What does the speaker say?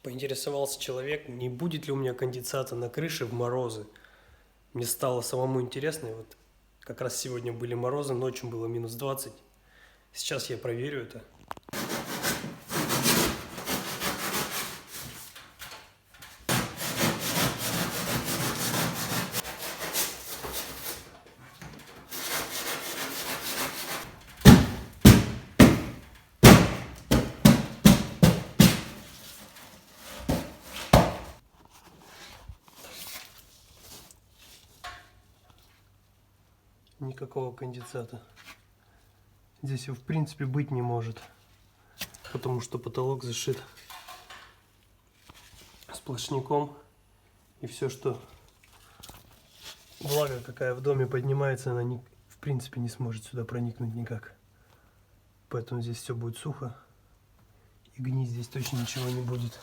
Поинтересовался человек, не будет ли у меня конденсата на крыше в морозы. Мне стало самому интересно, и вот как раз сегодня были морозы, ночью было минус 20. Сейчас я проверю это. Никакого конденсата. Здесь его в принципе быть не может, потому что потолок зашит сплошняком, и все, что влага какая в доме поднимается, она в принципе не сможет сюда проникнуть никак. Поэтому здесь все будет сухо, и гнить здесь точно ничего не будет.